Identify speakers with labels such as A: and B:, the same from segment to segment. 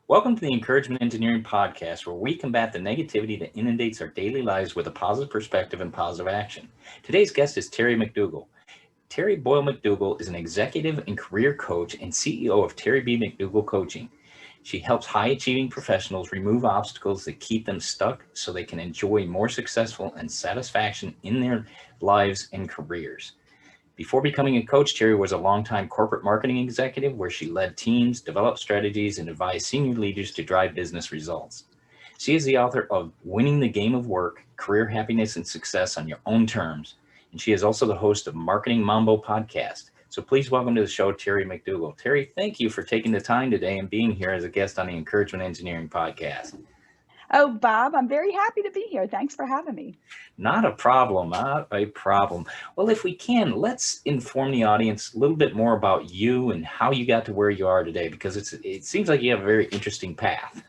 A: Welcome to the Encouragement Engineering Podcast, where we combat the negativity that inundates our daily lives with a positive perspective and positive action. Today's guest is Terry McDougall. Terry Boyle McDougall is an executive and career coach and CEO of Terry B. McDougall Coaching. She helps high-achieving professionals remove obstacles that keep them stuck so they can enjoy more successful and satisfaction in their lives and careers. Before becoming a coach, Terry was a longtime corporate marketing executive where she led teams, developed strategies, and advised senior leaders to drive business results. She is the author of Winning the Game of Work, Career Happiness and Success on Your Own Terms, and she is also the host of Marketing Mambo podcast. So please welcome to the show, Terry McDougall. Terry, thank you for taking the time today and being here as a guest on the Encouragement Engineering podcast.
B: Oh, Bob, I'm very happy to be here. Thanks for having me.
A: Not a problem, not a problem. Well, if we can, let's inform the audience a little bit more about you and how you got to where you are today, because it seems like you have a very interesting path.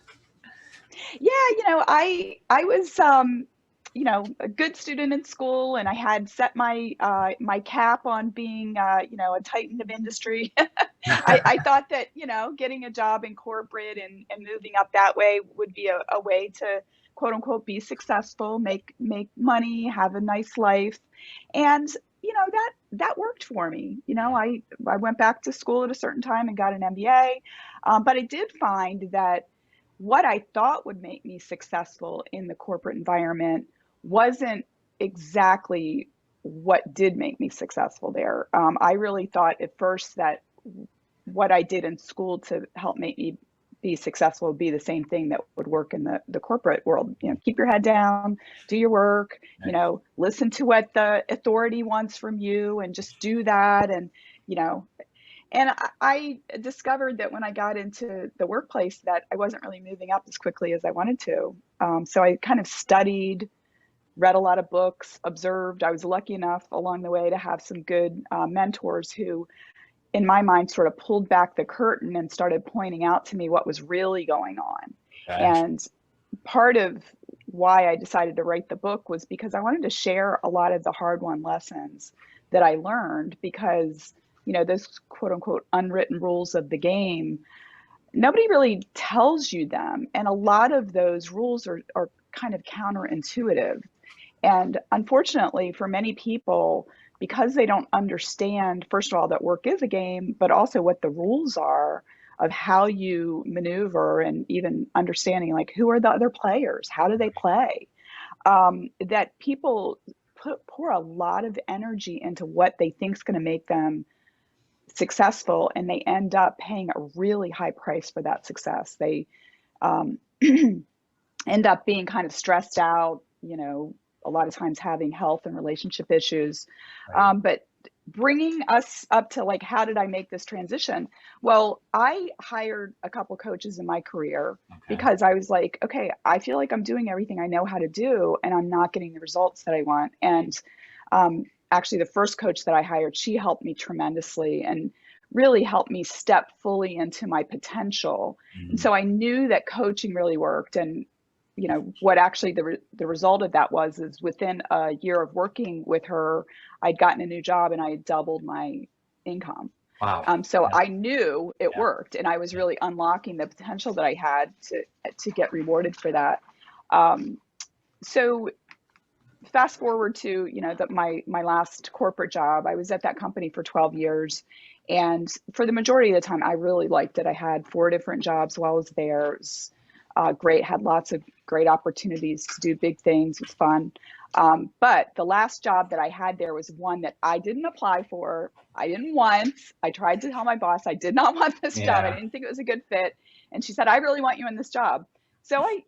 B: Yeah, I was a good student in school, and I had set my my cap on being a titan of industry. I thought that getting a job in corporate and moving up that way would be a way to quote unquote be successful, make money, have a nice life, and that worked for me. I went back to school at a certain time and got an MBA, but I did find that what I thought would make me successful in the corporate environment wasn't exactly what did make me successful there. I really thought at first that what I did in school to help make me be successful would be the same thing that would work in the corporate world. Keep your head down, do your work, listen to what the authority wants from you and just do that. And I discovered that when I got into the workplace that I wasn't really moving up as quickly as I wanted to. So I kind of studied, read a lot of books, observed. I was lucky enough along the way to have some good mentors who, in my mind, sort of pulled back the curtain and started pointing out to me what was really going on.
A: Gotcha.
B: And part of why I decided to write the book was because I wanted to share a lot of the hard-won lessons that I learned, because those quote unquote unwritten rules of the game, nobody really tells you them. And a lot of those rules are kind of counterintuitive. And unfortunately for many people, because they don't understand, first of all, that work is a game, but also what the rules are of how you maneuver, and even understanding like who are the other players, how do they play, that people pour a lot of energy into what they think is going to make them successful, and they end up paying a really high price for that success. They end up being kind of stressed out, a lot of times having health and relationship issues.
A: Right.
B: But bringing us up to like, how did I make this transition? Well, I hired a couple coaches in my career because I was like, okay, I feel like I'm doing everything I know how to do, and I'm not getting the results that I want. And actually, the first coach that I hired, she helped me tremendously and really helped me step fully into my potential.
A: Mm-hmm.
B: And so I knew that coaching really worked. And what actually the result of that was is within a year of working with her, I'd gotten a new job and I had doubled my income.
A: Wow.
B: So I knew it worked, and I was really unlocking the potential that I had to get rewarded for that. So fast forward to my last corporate job. I was at that company for 12 years, and for the majority of the time I really liked it. I had 4 different jobs while I was there. It was great, had lots of great opportunities to do big things. It was fun. But the last job that I had there was one that I didn't apply for. I didn't want. I tried to tell my boss I did not want this job. I didn't think it was a good fit. And she said, I really want you in this job. So I,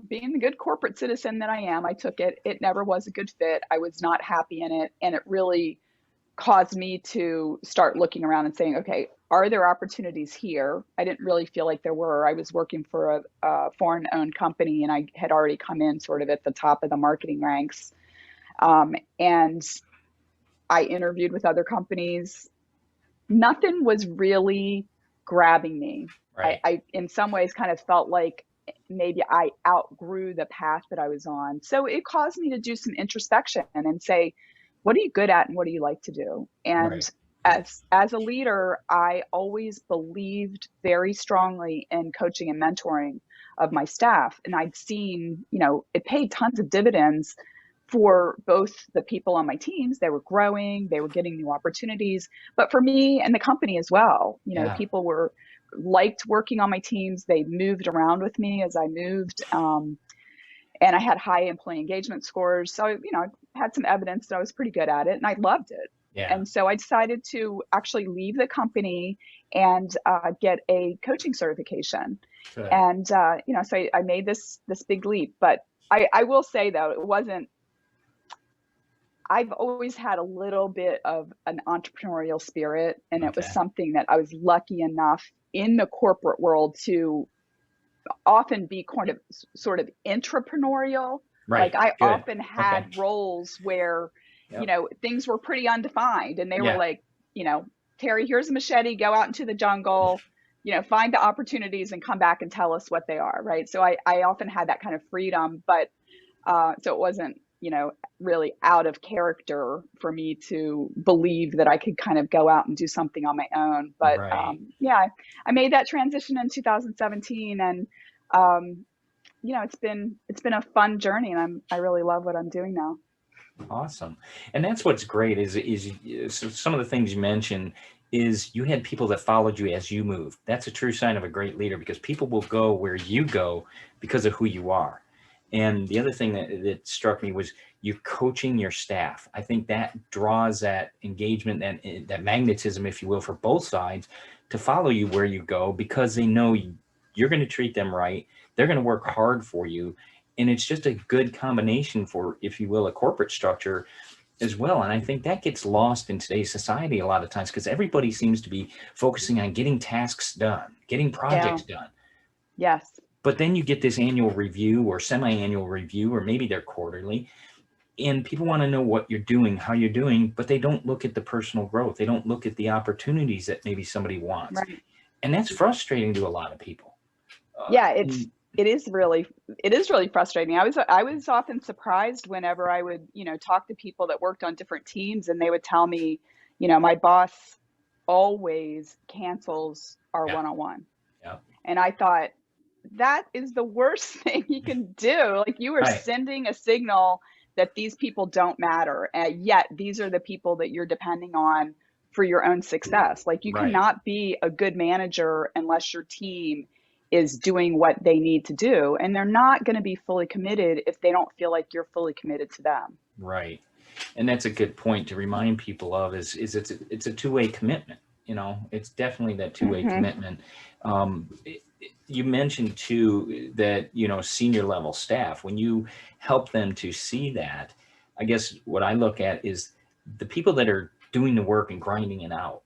B: being the good corporate citizen that I am, I took it. It never was a good fit. I was not happy in it. And it really caused me to start looking around and saying, okay, are there opportunities here? I didn't really feel like there were. I was working for a foreign-owned company, and I had already come in sort of at the top of the marketing ranks. And I interviewed with other companies. Nothing was really grabbing me.
A: Right.
B: I in some ways kind of felt like maybe I outgrew the path that I was on. So it caused me to do some introspection and say, what are you good at and what do you like to do? And as a leader, I always believed very strongly in coaching and mentoring of my staff. And I'd seen, it paid tons of dividends for both the people on my teams. They were growing, they were getting new opportunities, but for me and the company as well.
A: Yeah.
B: People liked working on my teams. They moved around with me as I moved. And I had high employee engagement scores. So, I had some evidence that I was pretty good at it, and I loved it.
A: Yeah.
B: And so I decided to actually leave the company and get a coaching certification.
A: Good.
B: And, so I made this big leap. But I will say, though, I've always had a little bit of an entrepreneurial spirit, and it was something that I was lucky enough in the corporate world to often be sort of entrepreneurial.
A: Right.
B: Like I
A: Good.
B: often had roles where, things were pretty undefined, and they were like, Terry, here's a machete, go out into the jungle, find the opportunities and come back and tell us what they are. Right. So I often had that kind of freedom, but so it wasn't, really out of character for me to believe that I could kind of go out and do something on my own. But I made that transition in 2017, and it's been a fun journey, and I really love what I'm doing now.
A: Awesome. And that's what's great is so some of the things you mentioned is you had people that followed you as you moved. That's a true sign of a great leader, because people will go where you go because of who you are. And the other thing that struck me was you're coaching your staff. I think that draws that engagement, that magnetism, if you will, for both sides to follow you where you go, because they know you're going to treat them right. They're going to work hard for you. And it's just a good combination for, if you will, a corporate structure as well. And I think that gets lost in today's society a lot of times, because everybody seems to be focusing on getting tasks done, getting projects done.
B: Yes.
A: But then you get this annual review or semi-annual review, or maybe they're quarterly, and people want to know what you're doing, how you're doing, but they don't look at the personal growth. They don't look at the opportunities that maybe somebody wants.
B: Right.
A: And that's frustrating to a lot of people.
B: It is really frustrating. I was often surprised whenever I would, talk to people that worked on different teams, and they would tell me, my boss always cancels our one-on-one.
A: Yeah.
B: And I thought, that is the worst thing you can do. Like, you are sending a signal that these people don't matter. And yet these are the people that you're depending on for your own success. Like, you cannot be a good manager unless your team is doing what they need to do. And they're not going to be fully committed if they don't feel like you're fully committed to them.
A: Right. And that's a good point to remind people of is it's a two-way commitment. It's definitely that two-way commitment. You mentioned too that, senior level staff, when you help them to see that, I guess what I look at is the people that are doing the work and grinding it out.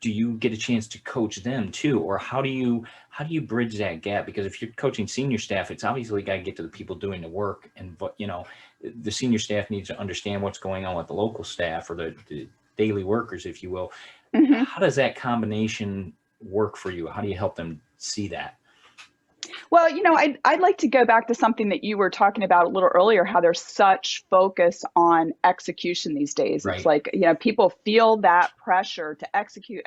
A: Do you get a chance to coach them too? Or how do you bridge that gap? Because if you're coaching senior staff, it's obviously got to get to the people doing the work, and the senior staff needs to understand what's going on with the local staff, or the daily workers, if you will. How does that combination work for you? How do you help them see that?
B: Well, I'd like to go back to something that you were talking about a little earlier, how there's such focus on execution these days. It's like, people feel that pressure to execute.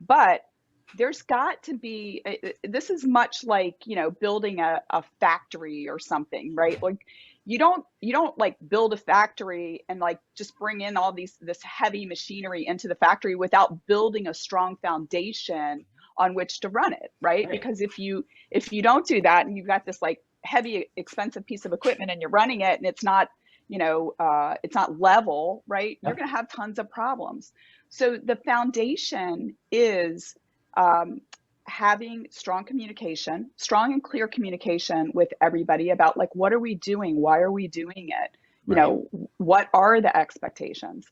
B: But there's got to be, this is much like, building a factory or something, right? Like, you don't like build a factory and like just bring in all this heavy machinery into the factory without building a strong foundation on which to run it, right? Because if you don't do that, and you've got this like heavy, expensive piece of equipment and you're running it and it's not, it's not level, right? You're going to have tons of problems. So the foundation is having strong and clear communication with everybody about, like, what are we doing? Why are we doing it? What are the expectations?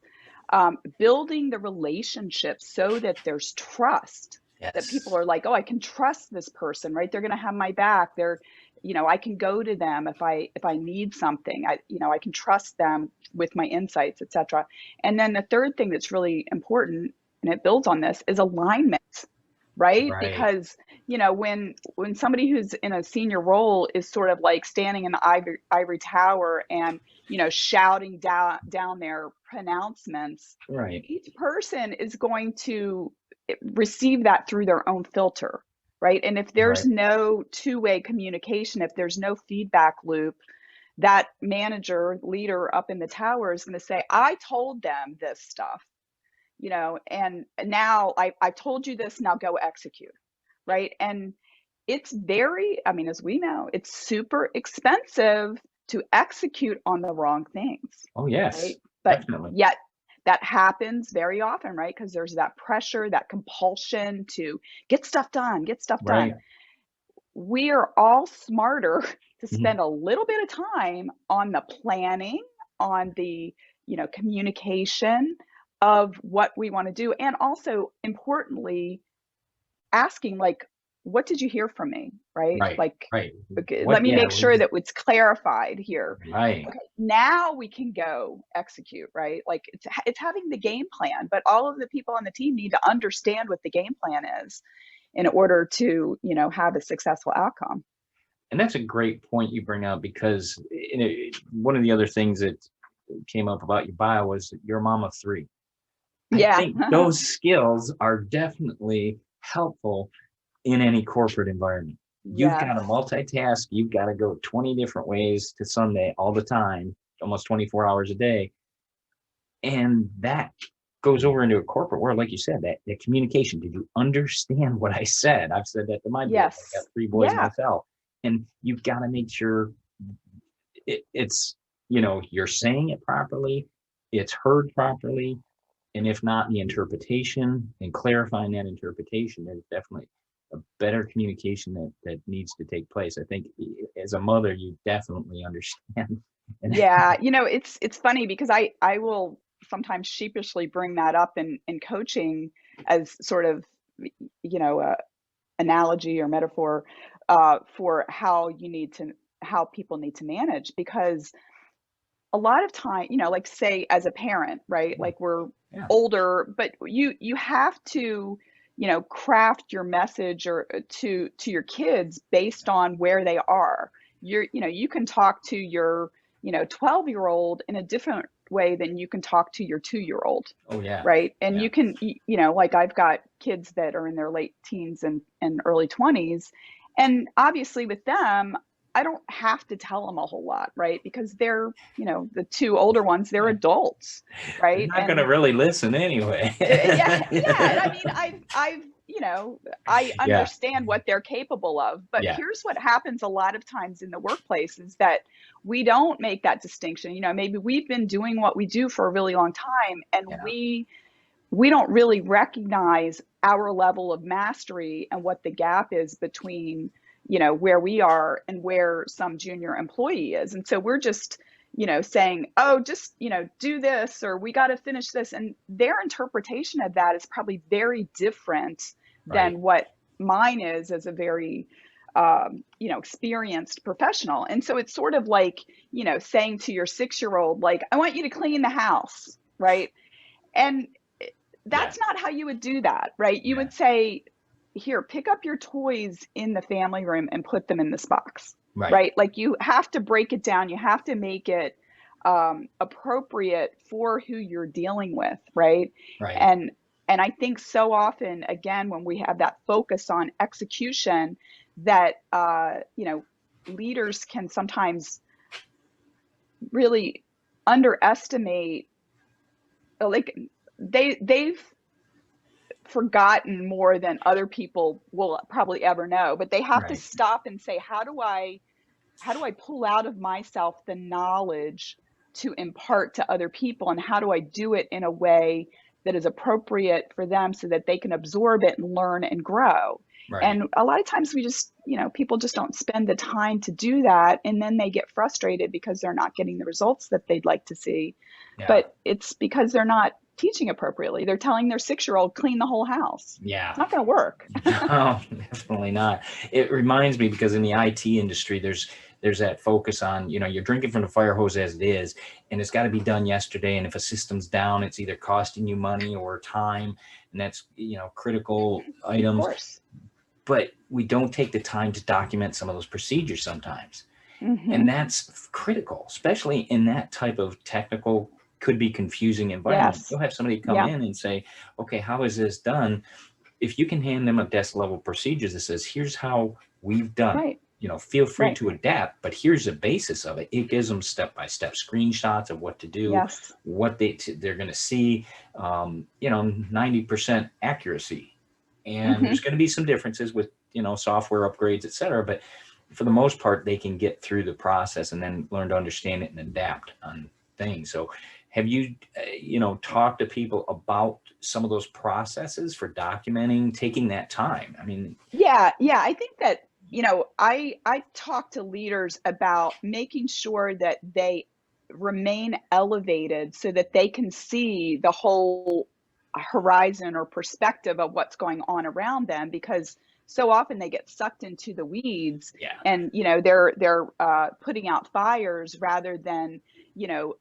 B: Building the relationship so that there's trust. That people are like, oh, I can trust this person, right? They're going to have my back. I can go to them if I need something. I can trust them with my insights, etc. And then the third thing that's really important, and it builds on this, is alignment. right?
A: Right.
B: Because, when somebody who's in a senior role is sort of like standing in the ivory tower and, shouting down their pronouncements,
A: Right.
B: each person is going to receive that through their own filter, right? And if there's
A: Right.
B: no two-way communication, if there's no feedback loop, that manager, leader up in the tower is going to say, I told them this stuff, and now I told you this, now go execute, right? And it's I mean, as we know, it's super expensive to execute on the wrong things,
A: Oh, yes,
B: right? But
A: definitely.
B: yet that happens very often, right? Because there's that pressure, that compulsion to get stuff done, get stuff
A: Right.
B: done. We are all smarter to
A: Mhm.
B: spend a little bit of time on the planning, on the, communication of what we want to do. And also importantly, asking like, what did you hear from me? Right?
A: Right.
B: Like,
A: Right.
B: okay,
A: What?
B: let me
A: Yeah.
B: make sure that it's clarified here.
A: Right.
B: Okay, now we can go execute, right? Like it's having the game plan, but all of the people on the team need to understand what the game plan is in order to, have a successful outcome.
A: And that's a great point you bring up, because one of the other things that came up about your bio was you're a mom of three. I
B: Yeah.
A: think those skills are definitely helpful in any corporate environment. You've
B: Yes.
A: got to multitask. You've got to go 20 different ways to Sunday all the time, almost 24 hours a day. And that goes over into a corporate world, like you said, that communication. Did you understand what I said? I've said that to my boys. I've got
B: Yes.
A: 3 boys
B: Yeah.
A: myself. And you've got to make sure it's, you're saying it properly, it's heard properly. And if not, the interpretation and clarifying that interpretation, there's definitely a better communication that needs to take place. I think as a mother, you definitely understand. And
B: Yeah. It's funny because I will sometimes sheepishly bring that up in coaching as sort of, analogy or metaphor for how people need to manage, because a lot of time, like say as a parent, right? Like we're
A: yeah,
B: older, but you have to, craft your message or to your kids based on where they are. You can talk to your, 12-year-old in a different way than you can talk to your 2-year-old,
A: oh yeah,
B: right? And
A: yeah,
B: you can, like I've got kids that are in their late teens and early 20s, and obviously with them, I don't have to tell them a whole lot, right? Because they're, the two older ones, they're
A: yeah.
B: adults,
A: They're
B: right?
A: not going to
B: And
A: really listen anyway.
B: yeah, yeah. And I mean, I
A: Yeah,
B: understand what they're capable of, but
A: yeah,
B: here's what happens a lot of times in the workplace is that we don't make that distinction. Maybe we've been doing what we do for a really long time, and
A: yeah,
B: we don't really recognize our level of mastery and what the gap is between, where we are and where some junior employee is. And so we're just, saying, oh, just, do this, or we got to finish this. And their interpretation of that is probably very different
A: right.
B: than what mine is as a very, experienced professional. And so it's sort of like, saying to your 6-year-old, like, I want you to clean the house, right? And
A: Yeah,
B: that's not how you would do that, right? You
A: yeah,
B: would say, here, pick up your toys in the family room and put them in this box,
A: right,
B: right? Like you have to break it down. You have to make it appropriate for who you're dealing with, right?
A: right,
B: And and I think so often, again, when we have that focus on execution, that leaders can sometimes really underestimate, like they've forgotten more than other people will probably ever know, but they have to
A: right,
B: stop and say, how do I pull out of myself the knowledge to impart to other people, and how do I do it in a way that is appropriate for them so that they can absorb it and learn and grow.
A: right.
B: And a lot of times we just, people just don't spend the time to do that, and then they get frustrated because they're not getting the results that they'd like to see.
A: Yeah,
B: But it's because they're not teaching appropriately. They're telling their 6-year-old clean the whole house.
A: yeah.
B: It's not going to work.
A: No, definitely not. It reminds me, because in the IT industry, there's that focus on, you're drinking from the fire hose as it is, and it's got to be done yesterday. And if a system's down, it's either costing you money or time, and that's, critical
B: Of
A: items.
B: course.
A: But we don't take the time to document some of those procedures sometimes. And that's critical, especially in that type of technical, could be confusing environment.
B: Yes.
A: You'll have somebody come in and say, okay, how is this done? If you can hand them a desk level procedures that says, here's how we've done it, feel free to adapt, but here's the basis of it. It gives them step-by-step screenshots of what to do, what they're going to see, 90% accuracy. And there's going to be some differences with, software upgrades, et cetera, but for the most part, they can get through the process and then learn to understand it and adapt on things. So have you, talked to people about some of those processes for documenting, taking that time? I mean,
B: yeah, I think that, I talk to leaders about making sure that they remain elevated so that they can see the whole horizon or perspective of what's going on around them, because so often they get sucked into the weeds and, they're putting out fires rather than,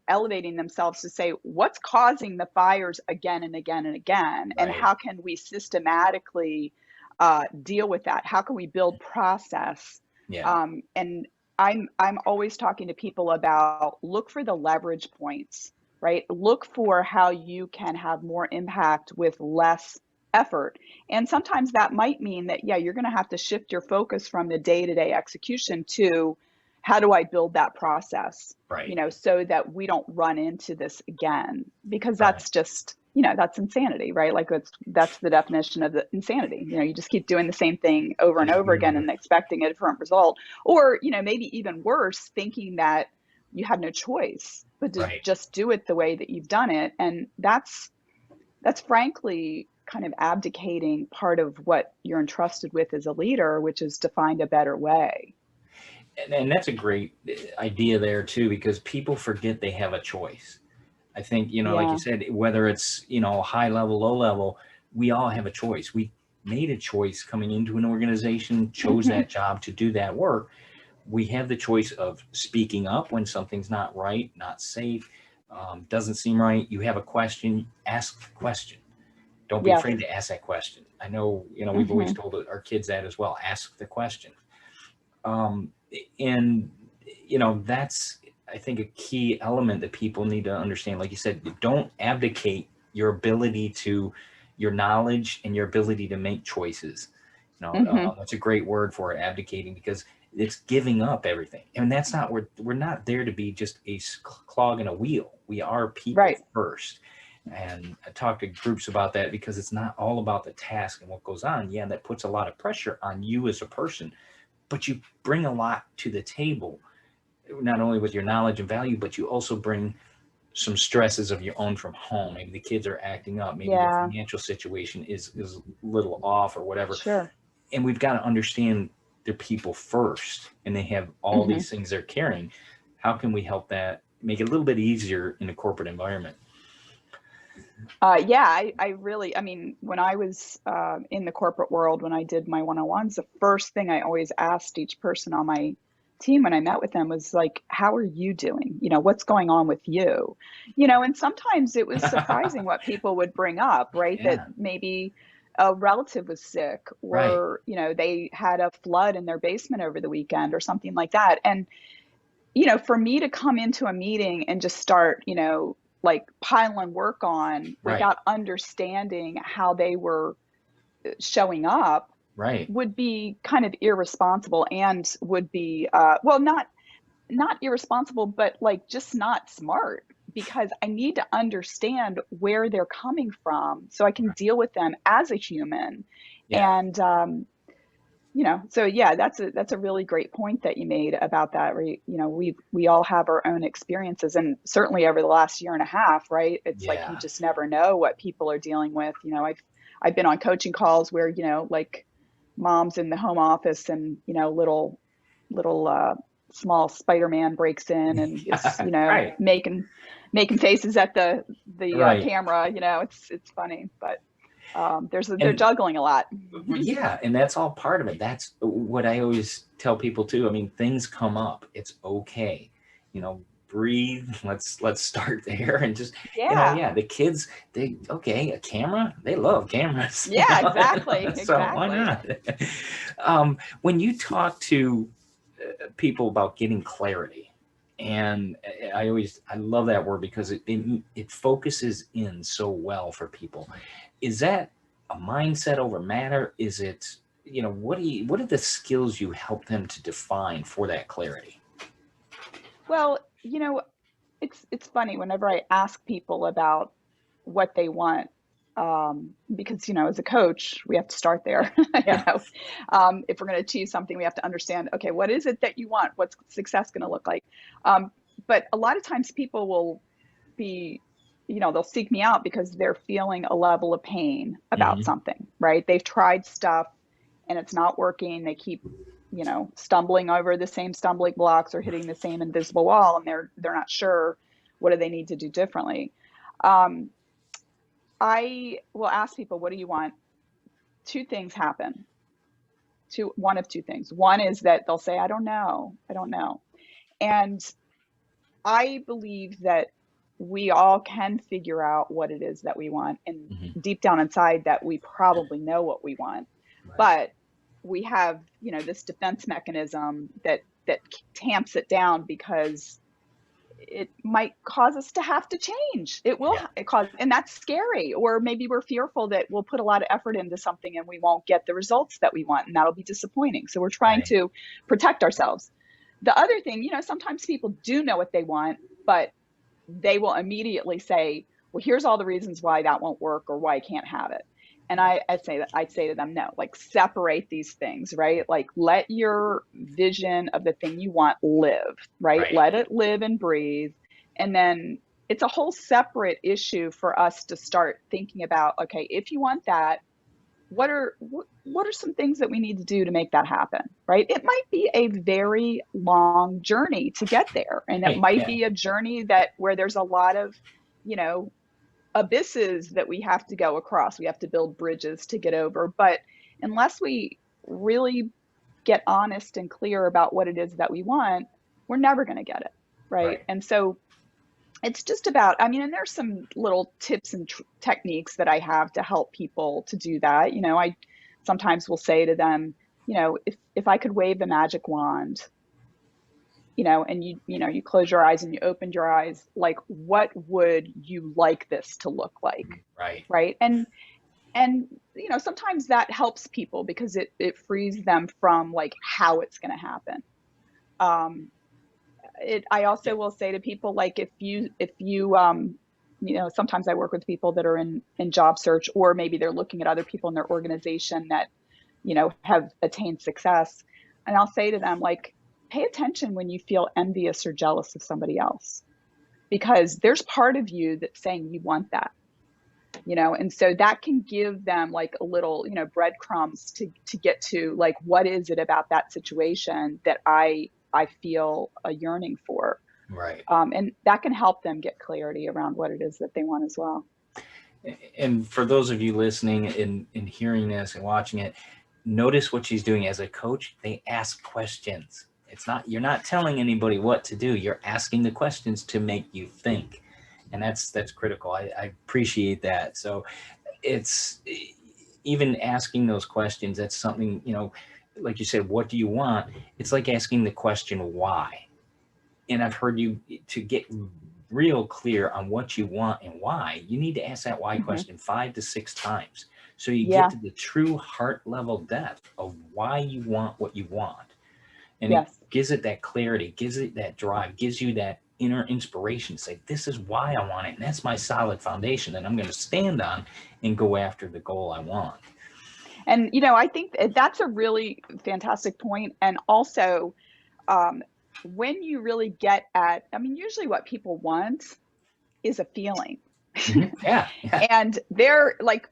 B: elevating themselves to say, what's causing the fires again and again and again? And how can we systematically deal with that? How can we build process? And I'm always talking to people about, look for the leverage points, right? Look for how you can have more impact with less effort. And sometimes that might mean that, you're going to have to shift your focus from the day-to-day execution to, how do I build that process, so that we don't run into this again? Because that's just, that's insanity, right? Like that's the definition of the insanity. You just keep doing the same thing over and over again and expecting a different result. Or, maybe even worse, thinking that you have no choice but to just do it the way that you've done it. And that's frankly kind of abdicating part of what you're entrusted with as a leader, which is to find a better way.
A: And that's a great idea there too, because people forget they have a choice. I think, like you said, whether it's, high level, low level, we all have a choice. We made a choice coming into an organization, chose that job to do that work. We have the choice of speaking up when something's not right, not safe, doesn't seem right. You have a question, ask the question. Don't be afraid to ask that question. I know, we've always told our kids that as well. Ask the question. And, that's, I think, a key element that people need to understand. Like you said, don't abdicate your ability to your knowledge and your ability to make choices. That's a great word for it, abdicating, because it's giving up everything. And that's not, we're not there to be just a clog in a wheel. We are people first. And I talk to groups about that, because it's not all about the task and what goes on. Yeah, that puts a lot of pressure on you as a person, but you bring a lot to the table, not only with your knowledge and value, but you also bring some stresses of your own from home. Maybe the kids are acting up. Maybe the financial situation is a little off or whatever. And we've got to understand they're people first, and they have all these things they're carrying. How can we help that make it a little bit easier in a corporate environment?
B: I really, when I was in the corporate world, when I did my one-on-ones, the first thing I always asked each person on my team when I met with them was like, how are you doing? What's going on with you? And sometimes it was surprising what people would bring up, right? That maybe a relative was sick, or, they had a flood in their basement over the weekend or something like that. And, for me to come into a meeting and just start, like piling work on without understanding how they were showing up would be kind of irresponsible, and would be not irresponsible, but like just not smart, because I need to understand where they're coming from so I can deal with them as a human. And so that's a really great point that you made about that. We all have our own experiences, and certainly over the last year and a half, right? It's like you just never know what people are dealing with. I've been on coaching calls where like moms in the home office, and little small Spider-Man breaks in and is making faces at the camera. It's funny, but. They're
A: And
B: juggling a lot.
A: yeah, and that's all part of it. That's what I always tell people too. I mean, things come up. It's okay. Breathe. Let's start there and just,
B: Yeah.
A: yeah, the kids, okay, a camera, they love cameras.
B: Yeah, exactly.
A: So why
B: Exactly.
A: not? When you talk to people about getting clarity, and I love that word because it focuses in so well for people. Is that a mindset over matter? Is it, what are the skills you help them to define for that clarity?
B: Well, it's funny whenever I ask people about what they want, because as a coach, we have to start there.
A: Yeah.
B: If we're going to achieve something, we have to understand, okay, what is it that you want? What's success going to look like? Um, but a lot of times people will be, they'll seek me out because they're feeling a level of pain about
A: Hmm.
B: something, right? They've tried stuff and it's not working. They keep, stumbling over the same stumbling blocks or hitting the same invisible wall, and they're not sure what do they need to do differently. Um, I will ask people, what do you want? Two things happen. One of two things. One is that they'll say, I don't know. And I believe that we all can figure out what it is that we want. And
A: Hmm.
B: deep down inside that we probably know what we want.
A: Right.
B: But we have, this defense mechanism that tamps it down because it might cause us to have to change. It will
A: Yeah.
B: cause, and that's scary. Or maybe we're fearful that we'll put a lot of effort into something and we won't get the results that we want, and that'll be disappointing. So we're trying
A: Right.
B: to protect ourselves. The other thing, sometimes people do know what they want, but they will immediately say, well, here's all the reasons why that won't work or why I can't have it. And I'd say to them, no, like separate these things, right? Like let your vision of the thing you want live, right?
A: Right.
B: Let it live and breathe. And then it's a whole separate issue for us to start thinking about, okay, if you want that, what are some things that we need to do to make that happen, right? It might be a very long journey to get there, and it
A: Right.
B: might
A: Yeah.
B: be a journey that where there's a lot of, you know, abysses that we have to go across. We have to build bridges to get over. But unless we really get honest and clear about what it is that we want, we're never going to get it, right?
A: Right.
B: And so it's just about, I mean, and there's some little tips and techniques that I have to help people to do that. I sometimes will say to them, if I could wave the magic wand, and you close your eyes and you opened your eyes, like, what would you like this to look like?
A: Right.
B: Right. And sometimes that helps people because it frees them from like how it's going to happen. Um, I
A: Yeah.
B: also will say to people, like, if you sometimes I work with people that are in job search, or maybe they're looking at other people in their organization that have attained success, and I'll say to them, like, pay attention when you feel envious or jealous of somebody else, because there's part of you that's saying you want that, and so that can give them like a little breadcrumbs to get to, like, what is it about that situation that I feel a yearning for.
A: Right.
B: And that can help them get clarity around what it is that they want as well.
A: And for those of you listening and hearing this and watching it, notice what she's doing as a coach. They ask questions. You're not telling anybody what to do. You're asking the questions to make you think. And that's critical. I appreciate that. So it's even asking those questions. That's something, like you said, what do you want? It's like asking the question, why? And I've heard you, to get real clear on what you want and why, you need to ask that why
B: Hmm.
A: question 5 to 6 times. So you get
B: Yeah.
A: to the true heart level depth of why you want what you want. And it
B: Yes.
A: gives it that clarity, gives it that drive, gives you that inner inspiration to say, this is why I want it. And that's my solid foundation that I'm going to stand on and go after the goal I want.
B: And I think that's a really fantastic point. And also, um, when you really get at, I mean, usually what people want is a feeling.
A: Mm-hmm. Yeah. Yeah.
B: And they're like,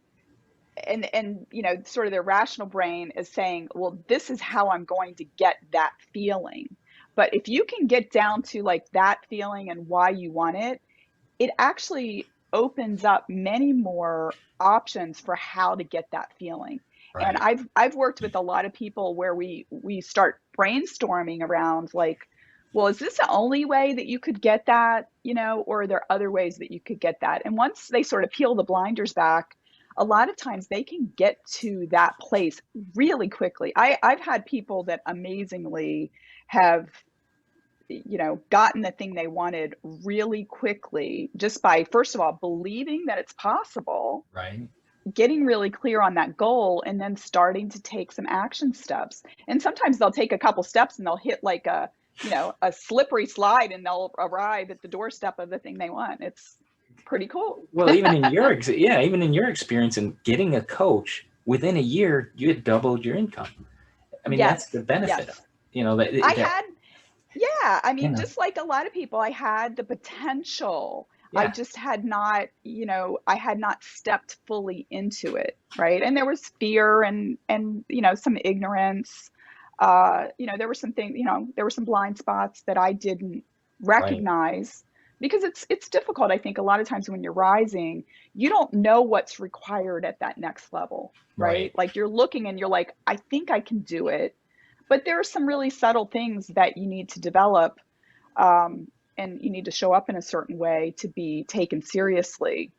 B: and sort of their rational brain is saying, well, this is how I'm going to get that feeling. But if you can get down to like that feeling and why you want it, it actually opens up many more options for how to get that feeling. And
A: Right.
B: I've worked with a lot of people where we start brainstorming around like, well, is this the only way that you could get that, or are there other ways that you could get that? And once they sort of peel the blinders back, a lot of times they can get to that place really quickly. I've had people that amazingly have, gotten the thing they wanted really quickly just by, first of all, believing that it's possible,
A: Right.
B: getting really clear on that goal, and then starting to take some action steps. And sometimes they'll take a couple steps and they'll hit like a slippery slide, and they'll arrive at the doorstep of the thing they want. It's pretty cool.
A: Well, even in your even in your experience in getting a coach, within a year you had doubled your income. I mean, that's the
B: Yes,
A: benefit of
B: yes.
A: it. You know that
B: I
A: that
B: had, yeah, I
A: you
B: mean,
A: know,
B: just like a lot of people, I had the potential. I
A: yeah,
B: just had not, I had not stepped fully into it, right? And there was fear and some ignorance. There were some things, there were some blind spots that I didn't
A: right,
B: recognize because it's difficult. I think a lot of times when you're rising, you don't know what's required at that next level, right?
A: right.
B: Like you're looking and you're like, I think I can do it, but there are some really subtle things that you need to develop, and you need to show up in a certain way to be taken seriously,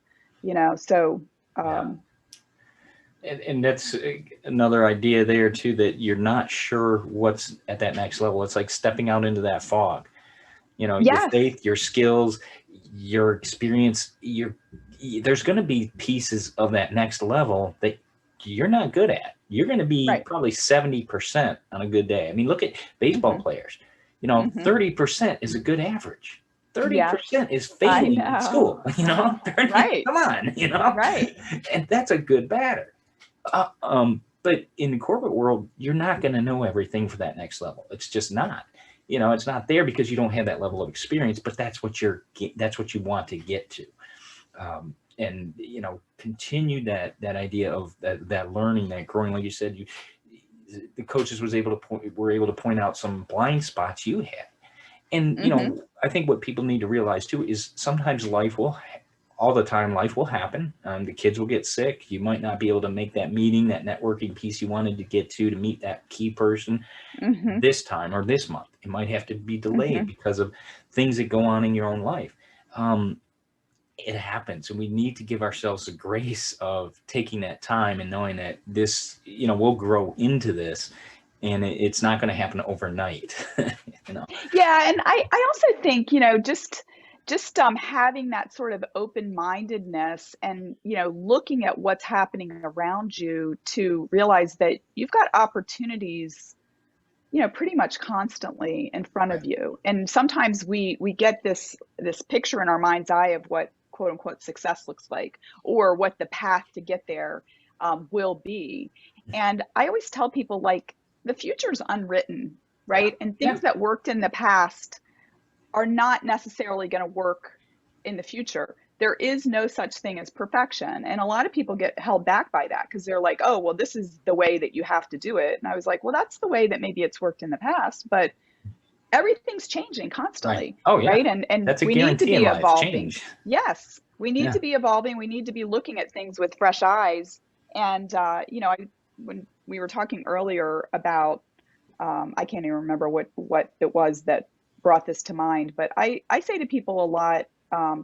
B: so
A: Yeah.
B: um,
A: And that's another idea there too, that you're not sure what's at that next level. It's like stepping out into that fog. You know, your
B: yes,
A: faith, your skills, your experience, there's going to be pieces of that next level that you're not good at. You're going to be
B: right.
A: probably 70% on a good day. I mean, look at baseball
B: Hmm.
A: players. You know,
B: Hmm.
A: 30% is a good average.
B: Yes,
A: 30% is
B: I
A: failing in school.
B: know.
A: You know, 30,
B: Right,
A: come on,
B: right.
A: and that's a good batter. But in the corporate world, you're not going to know everything for that next level. It's just not. You know, it's not there because you don't have that level of experience. But that's what you want to get to, and continue that idea of that learning, that growing. Like you said, the coaches were able to point out some blind spots you had. And
B: Hmm.
A: I think what people need to realize too is sometimes all the time life will happen. The kids will get sick. You might not be able to make that meeting, that networking piece you wanted to get to meet that key person
B: Hmm.
A: this time or this month. It might have to be delayed
B: Hmm.
A: because of things that go on in your own life. Um, it happens, and we need to give ourselves the grace of taking that time and knowing that this, we'll grow into this, and it's not going to happen overnight. you know,
B: Yeah, and I also think, just having that sort of open-mindedness and, looking at what's happening around you to realize that you've got opportunities, pretty much constantly in front of
A: right,
B: you. And sometimes we get this picture in our mind's eye of what quote unquote success looks like, or what the path to get there will be. And I always tell people, like, the future's unwritten,
A: yeah,
B: right? And
A: yeah,
B: things that worked in the past are not necessarily going to work in the future. There is no such thing as perfection. And a lot of people get held back by that because they're like, oh, well, this is the way that you have to do it. And I was like, well, that's the way that maybe it's worked in the past, but everything's changing
A: right.
B: constantly,
A: Oh yeah,
B: right? And
A: that's a
B: we need to
A: guarantee in
B: be
A: life.
B: evolving.
A: Change.
B: Yes, we need
A: Yeah.
B: to be evolving. We need to be looking at things with fresh eyes. And when we were talking earlier about, I can't even remember what it was that brought this to mind, but I say to people a lot,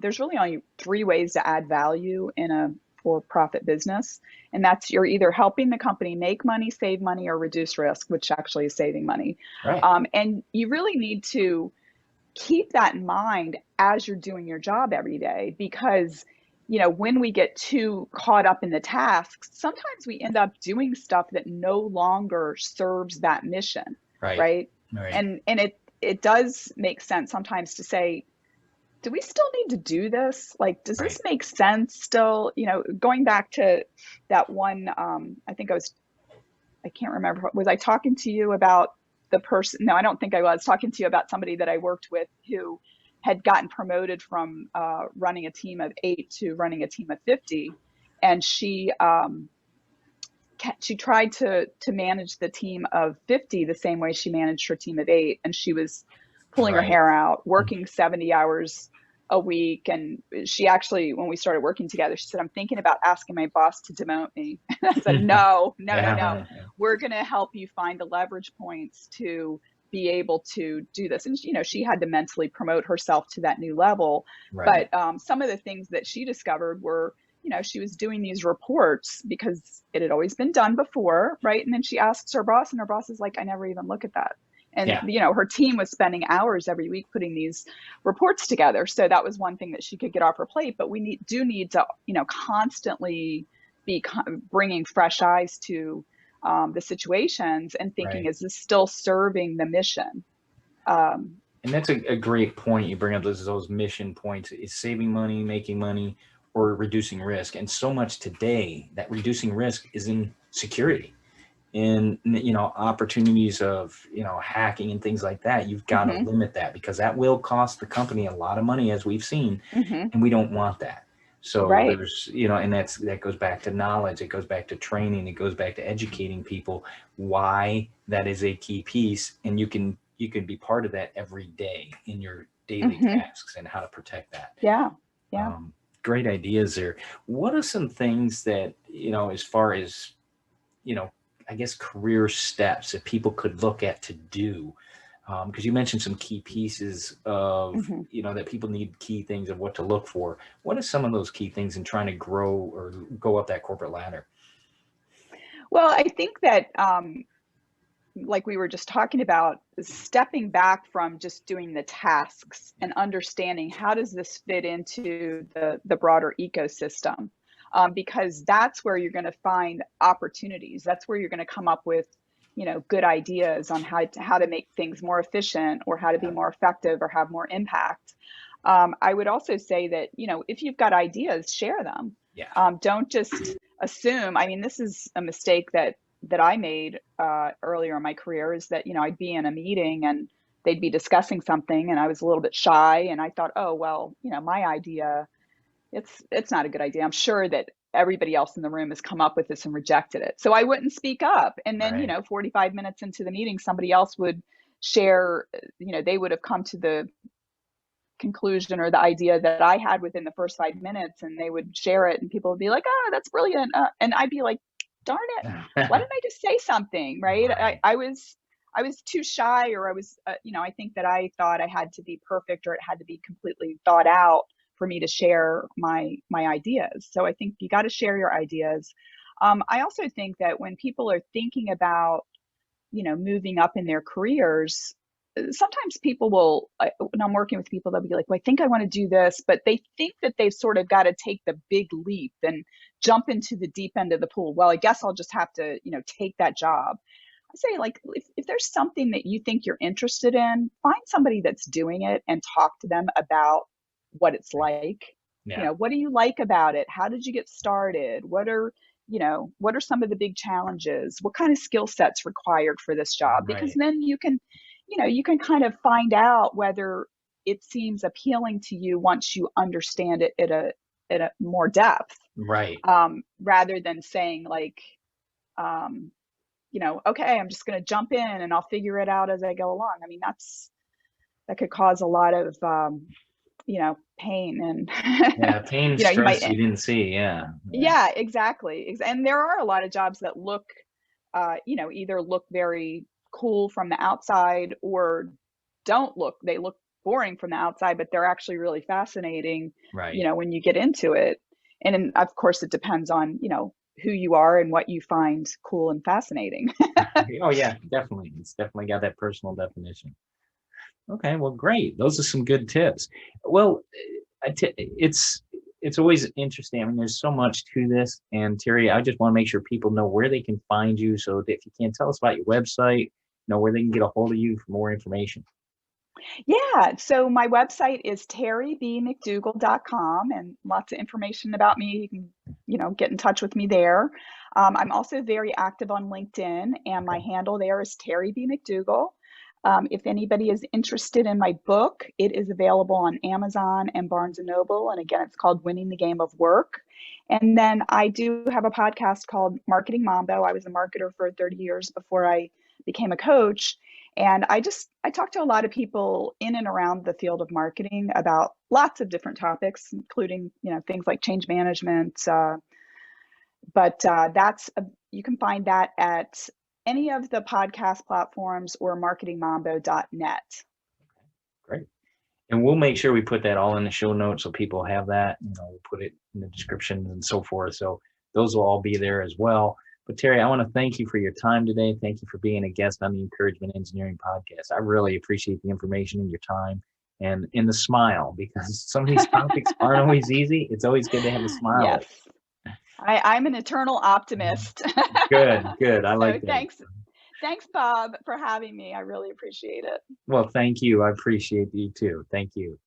B: there's really only three ways to add value in a for-profit business, and that's you're either helping the company make money, save money, or reduce risk, which actually is saving money.
A: Right.
B: And you really need to keep that in mind as you're doing your job every day, because when we get too caught up in the tasks, sometimes we end up doing stuff that no longer serves that mission,
A: Right.
B: right?
A: Right.
B: And it does make sense sometimes to say, do we still need to do this? Like, does this
A: Right.
B: make sense still? Going back to that one, I can't remember, was I talking to you about the person? No, I don't think I was talking to you about somebody that I worked with who had gotten promoted from running a team of 8 to running a team of 50. And she tried to manage the team of 50 the same way she managed her team of 8. And she was pulling her
A: Right.
B: hair out, working 70 hours a week. And she actually, when we started working together, she said, I'm thinking about asking my boss to demote me. And I said, no.
A: Yeah.
B: We're going to help you find the leverage points to be able to do this. And, she had to mentally promote herself to that new level.
A: Right.
B: But some of the things that she discovered were, she was doing these reports because it had always been done before, right? And then she asks her boss, and her boss is like, I never even look at that. And,
A: Yeah.
B: her team was spending hours every week putting these reports together. So that was one thing that she could get off her plate. But we do need to, constantly be bringing fresh eyes to the situations and thinking,
A: Right.
B: is this still serving the mission?
A: And that's a great point. You bring up those mission points. Is saving money, making money, or reducing risk? And so much today that reducing risk is in security, in opportunities of hacking and things like that. You've got to limit that, because that will cost the company a lot of money, as we've seen, and we don't want that. So
B: Right.
A: there's and that goes back to knowledge. It goes back to training. It goes back to educating people why that is a key piece, and you can be part of that every day in your daily tasks, and how to protect that.
B: Yeah.
A: Great ideas there. What are some things that, as far as, I guess, career steps that people could look at to do? Because you mentioned some key pieces of, that people need key things of what to look for. What are some of those key things in trying to grow or go up that corporate ladder?
B: Well, I think that, like we were just talking about, stepping back from just doing the tasks and understanding how does this fit into the broader ecosystem, because that's where you're going to find opportunities. That's where you're going to come up with good ideas on how to make things more efficient, or how to be more effective, or have more impact. I would also say that if you've got ideas, share them. Don't just assume. I mean, this is a mistake that I made earlier in my career, is that I'd be in a meeting and they'd be discussing something, and I was a little bit shy, and I thought, oh well, my idea, it's not a good idea. I'm sure that everybody else in the room has come up with this and rejected it, so I wouldn't speak up. And then
A: Right.
B: 45 minutes into the meeting, somebody else would share. They would have come to the conclusion or the idea that I had within the first 5 minutes, and they would share it, and people would be like, oh, that's brilliant. And I'd be like, darn it, why didn't I just say something? Right.
A: Right.
B: I was too shy, or I was, I think that I thought I had to be perfect, or it had to be completely thought out for me to share my ideas. So I think you got to share your ideas. I also think that when people are thinking about, moving up in their careers, sometimes people will, when I'm working with people, they'll be like, well, I think I want to do this, but they think that they've sort of got to take the big leap and jump into the deep end of the pool. Well, I guess I'll just have to, take that job. I say, like, if there's something that you think you're interested in, find somebody that's doing it and talk to them about what it's like.
A: Yeah.
B: What do you like about it? How did you get started? What are some of the big challenges? What kind of skill sets required for this job? Because
A: Right.
B: then you can kind of find out whether it seems appealing to you once you understand it at a more depth,
A: Right.
B: rather than saying, like, okay, I'm just going to jump in and I'll figure it out as I go along. I mean, that could cause a lot of, pain, and,
A: Yeah. Pain,
B: you might,
A: stress you didn't see. Yeah.
B: yeah, exactly. And there are a lot of jobs that look, either look very cool from the outside, or they look boring from the outside, but they're actually really fascinating,
A: Right.
B: when you get into it. And then, of course, it depends on, who you are and what you find cool and fascinating.
A: Oh yeah, definitely. It's definitely got that personal definition. Okay, well, great. Those are some good tips. Well, it's always interesting. I mean, there's so much to this. And Terry, I just want to make sure people know where they can find you. So that if you can, tell us about your website, where they can get a hold of you for more information.
B: Yeah, so my website is terrybmcdougall.com, and lots of information about me. You can, get in touch with me there. I'm also very active on LinkedIn, and my
A: Okay.
B: handle there is Terry B. McDougall. If anybody is interested in my book, it is available on Amazon and Barnes and Noble. And again, it's called Winning the Game of Work. And then I do have a podcast called Marketing Mambo. I was a marketer for 30 years before I became a coach. And I talk to a lot of people in and around the field of marketing about lots of different topics, including, things like change management. But you can find that at any of the podcast platforms or marketingmambo.net.
A: Great. And we'll make sure we put that all in the show notes so people have that. We'll put it in the description and so forth. So those will all be there as well. But Terry, I want to thank you for your time today. Thank you for being a guest on the Encouragement Engineering Podcast. I really appreciate the information and your time and in the smile, because some of these topics aren't always easy. It's always good to have a smile.
B: Yes. I'm an eternal optimist.
A: Good. I like
B: So
A: that.
B: Thanks, Bob, for having me. I really appreciate it.
A: Well, thank you. I appreciate you too. Thank you.